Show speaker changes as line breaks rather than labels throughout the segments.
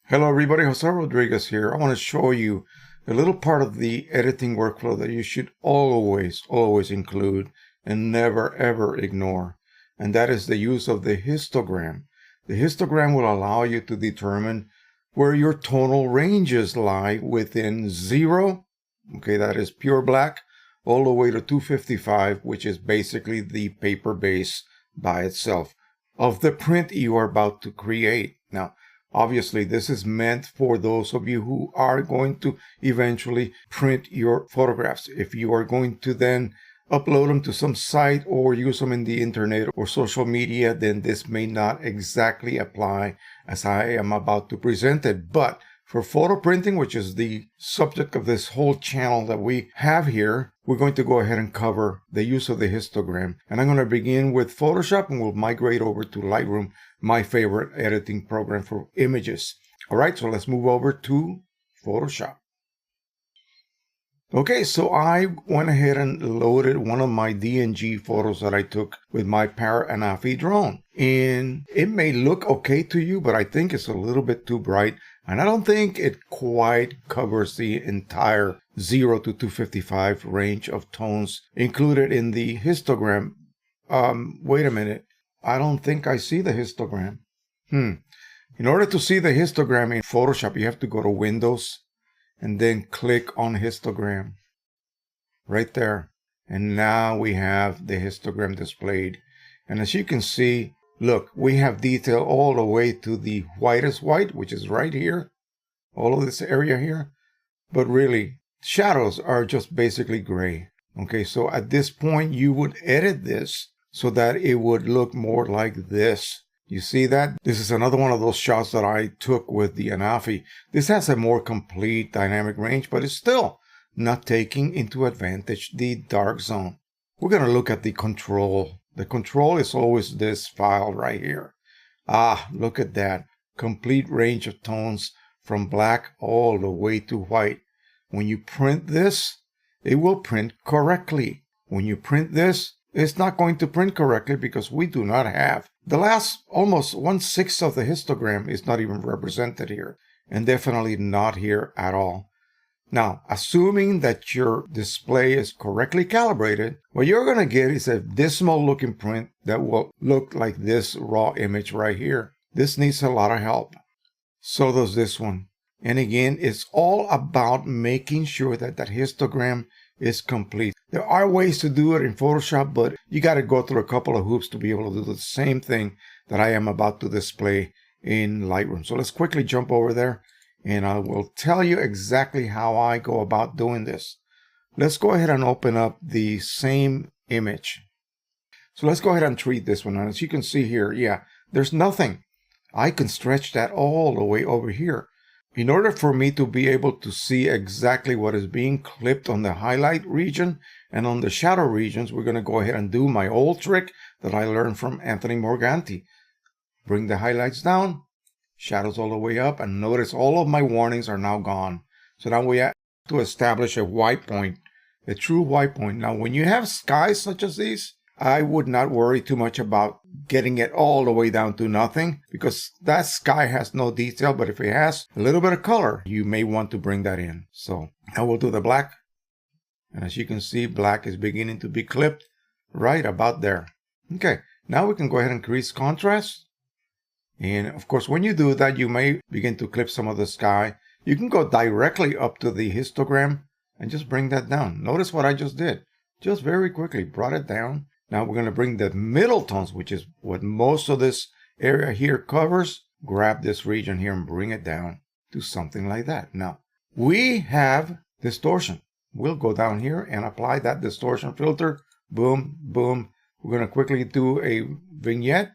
Hello everybody, Jose Rodriguez here. I want to show you a little part of the editing workflow that you should always include and never ever ignore. And that is the use of the histogram. The histogram will allow you to determine where your tonal ranges lie within 0, okay, that is pure black, all the way to 255, which is basically the paper base by itself of the print you are about to create. Now, obviously, this is meant for those of you who are going to eventually print your photographs. If you are going to then upload them to some site or use them in the internet or social media, then this may not exactly apply as I am about to present it. But for photo printing, which is the subject of this whole channel that we have here, we're going to go ahead and cover the use of the histogram. And I'm going to begin with Photoshop and we'll migrate over to Lightroom, my favorite editing program for images. All right, so let's move over to Photoshop. Okay, so I went ahead and loaded one of my DNG photos that I took with my Anafi drone. And it may look okay to you, but I think it's a little bit too bright. And I don't think it quite covers the entire 0 to 255 range of tones included in the histogram. Wait a minute. I don't think I see the histogram. In order to see the histogram in Photoshop, you have to go to Windows and then click on histogram. Right there. And now we have the histogram displayed. And as you can see, look, we have detail all the way to the whitest white, which is right here. All of this area here. But really, shadows are just basically gray. Okay, so at this point, you would edit this so that it would look more like this. You see that? This is another one of those shots that I took with the Anafi. This has a more complete dynamic range, but it's still not taking into advantage the dark zone. We're going to look at the control. The control is always this file right here. Ah, look at that. Complete range of tones from black all the way to white. When you print this, it will print correctly. When you print this, it's not going to print correctly because we do not have. The last almost 1/6 of the histogram is not even represented here, and definitely not here at all. Now, assuming that your display is correctly calibrated, what you're going to get is a dismal looking print that will look like this raw image right here. This needs a lot of help. So does this one. And again, it's all about making sure that that histogram is complete. There are ways to do it in Photoshop, but you got to go through a couple of hoops to be able to do the same thing that I am about to display in Lightroom. So let's quickly jump over there and I will tell you exactly how I go about doing this. Let's go ahead and open up the same image. So let's go ahead and treat this one. And as you can see here, yeah, there's nothing. I can stretch that all the way over here. In order for me to be able to see exactly what is being clipped on the highlight region and on the shadow regions, we're going to go ahead and do my old trick that I learned from Anthony Morganti. Bring the highlights down, shadows all the way up, and notice all of my warnings are now gone. So now we have to establish a white point, a true white point. Now, when you have skies such as these, I would not worry too much about getting it all the way down to nothing because that sky has no detail, but if it has a little bit of color, you may want to bring that in. So now we'll do the black. And as you can see, black is beginning to be clipped right about there. Okay, now we can go ahead and increase contrast. And of course, when you do that, you may begin to clip some of the sky. You can go directly up to the histogram and just bring that down. Notice what I just did. Just very quickly brought it down. Now we're going to bring the middle tones, which is what most of this area here covers. Grab this region here and bring it down to something like that. Now, we have distortion. We'll go down here and apply that distortion filter. Boom, boom. We're going to quickly do a vignette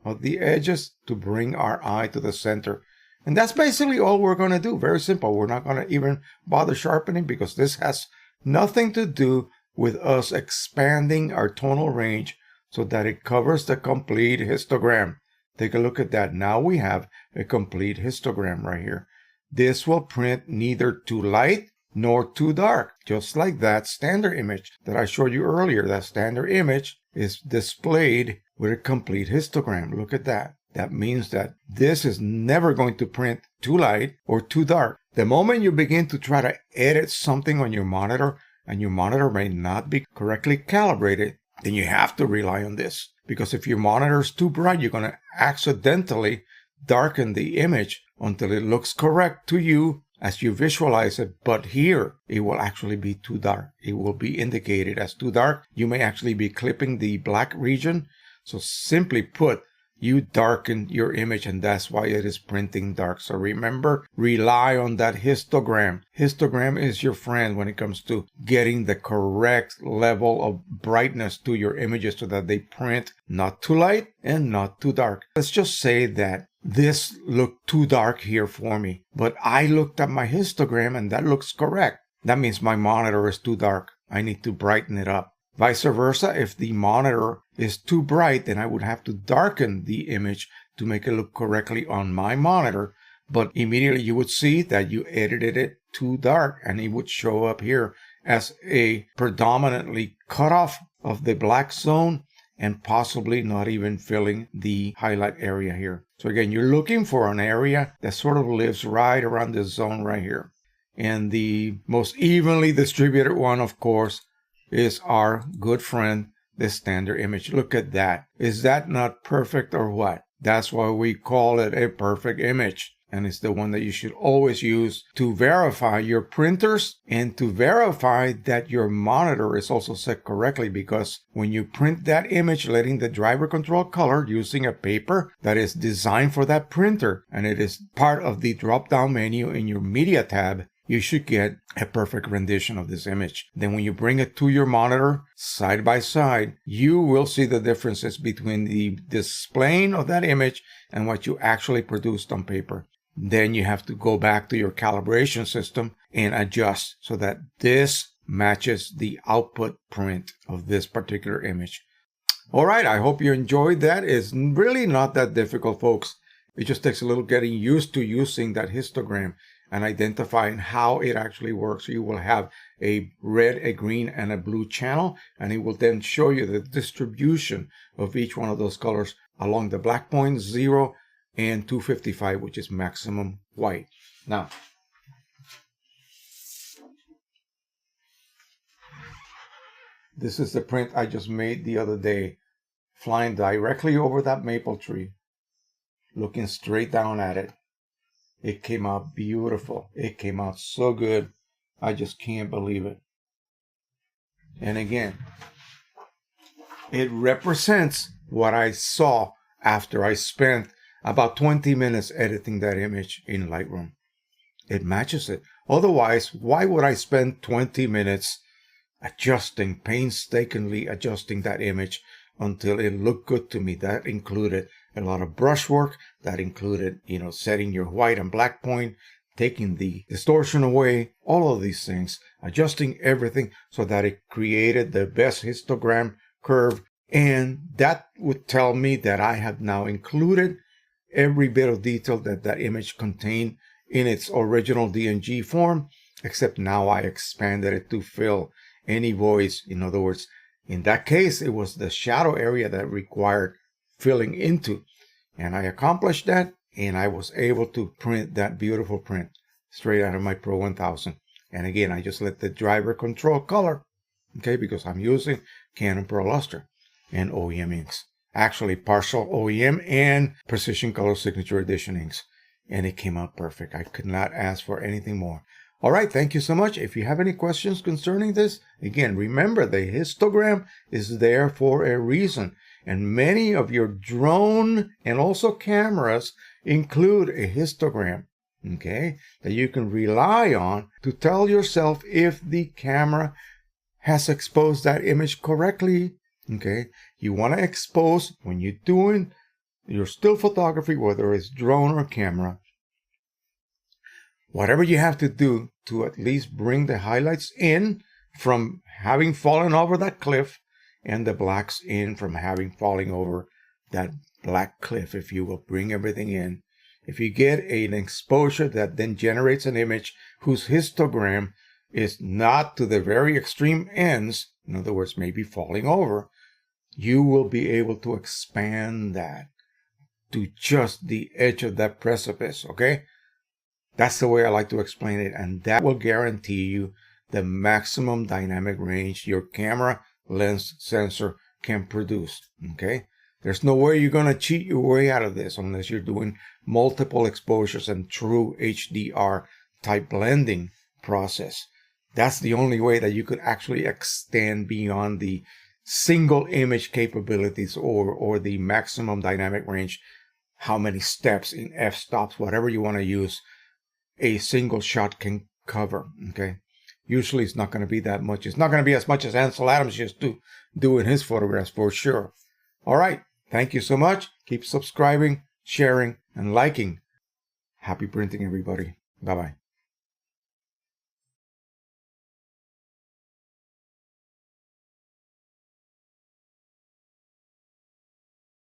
of the edges to bring our eye to the center. And that's basically all we're going to do. Very simple. We're not going to even bother sharpening because this has nothing to do with us expanding our tonal range so that it covers the complete histogram. Take a look at that. Now we have a complete histogram right here. This will print neither too light nor too dark, just like that standard image that I showed you earlier. That standard image is displayed with a complete histogram. Look at that. that means that this is never going to print too light or too dark. The moment you begin to try to edit something on your monitor and your monitor may not be correctly calibrated, then you have to rely on this. Because if your monitor is too bright, you're going to accidentally darken the image until it looks correct to you as you visualize it. But here, it will actually be too dark. It will be indicated as too dark. You may actually be clipping the black region. So simply put, you darken your image, and that's why it is printing dark. So remember, rely on that histogram. Histogram is your friend when it comes to getting the correct level of brightness to your images so that they print not too light and not too dark. Let's just say that this looked too dark here for me, but I looked at my histogram and that looks correct. That means my monitor is too dark. I need to brighten it up. Vice versa, if the monitor is too bright, then I would have to darken the image to make it look correctly on my monitor. But immediately you would see that you edited it too dark, and it would show up here as a predominantly cutoff of the black zone and possibly not even filling the highlight area here. So again, you're looking for an area that sort of lives right around this zone right here. And the most evenly distributed one, of course, is our good friend, the standard image. Look at that. Is that not perfect or what? That's why we call it a perfect image. And it's the one that you should always use to verify your printers and to verify that your monitor is also set correctly, because when you print that image letting the driver control color using a paper that is designed for that printer and it is part of the drop-down menu in your media tab, you should get a perfect rendition of this image. Then when you bring it to your monitor side by side, you will see the differences between the displaying of that image and what you actually produced on paper. Then you have to go back to your calibration system and adjust so that this matches the output print of this particular image. All right, I hope you enjoyed that. It's really not that difficult, folks. It just takes a little getting used to using that histogram and identifying how it actually works. You will have a red, a green, and a blue channel, and it will then show you the distribution of each one of those colors along the black point, 0, and 255, which is maximum white. Now, this is the print I just made the other day, flying directly over that maple tree, looking straight down at it. It came out beautiful. It came out so good. I just can't believe it. And again, it represents what I saw after I spent about 20 minutes editing that image in Lightroom. It matches it. Otherwise, why would I spend 20 minutes painstakingly adjusting that image until it looked good to me? That included a lot of brush work. That included, setting your white and black point, taking the distortion away, all of these things, adjusting everything so that it created the best histogram curve. And that would tell me that I have now included every bit of detail that that image contained in its original DNG form, except now I expanded it to fill any voids. In other words, in that case, it was the shadow area that required filling into. And I accomplished that, and I was able to print that beautiful print straight out of my Pro-1000. And again, I just let the driver control color, okay, because I'm using Canon Pro Luster and OEM inks. Actually, partial OEM and Precisioncolors Signature Edition inks. And it came out perfect. I could not ask for anything more. All right, thank you so much. If you have any questions concerning this, again, remember the histogram is there for a reason. And many of your drone and also cameras include a histogram, okay, that you can rely on to tell yourself if the camera has exposed that image correctly, okay. You want to expose, when you're doing your still photography, whether it's drone or camera, whatever you have to do to at least bring the highlights in from having fallen over that cliff, and the blacks in from having falling over that black cliff, if you will, bring everything in. If you get an exposure that then generates an image whose histogram is not to the very extreme ends, in other words, maybe falling over, you will be able to expand that to just the edge of that precipice, okay? That's the way I like to explain it, and that will guarantee you the maximum dynamic range your camera lens sensor can produce, okay? There's no way you're going to cheat your way out of this unless you're doing multiple exposures and true HDR type blending process. That's the only way that you could actually extend beyond the single image capabilities or the maximum dynamic range, how many steps in f-stops, whatever you want to use, a single shot can cover, okay? Usually it's not going to be that much. It's not going to be as much as Ansel Adams used to do in his photographs for sure. All right. Thank you so much. Keep subscribing, sharing, and liking. Happy printing, everybody. Bye-bye.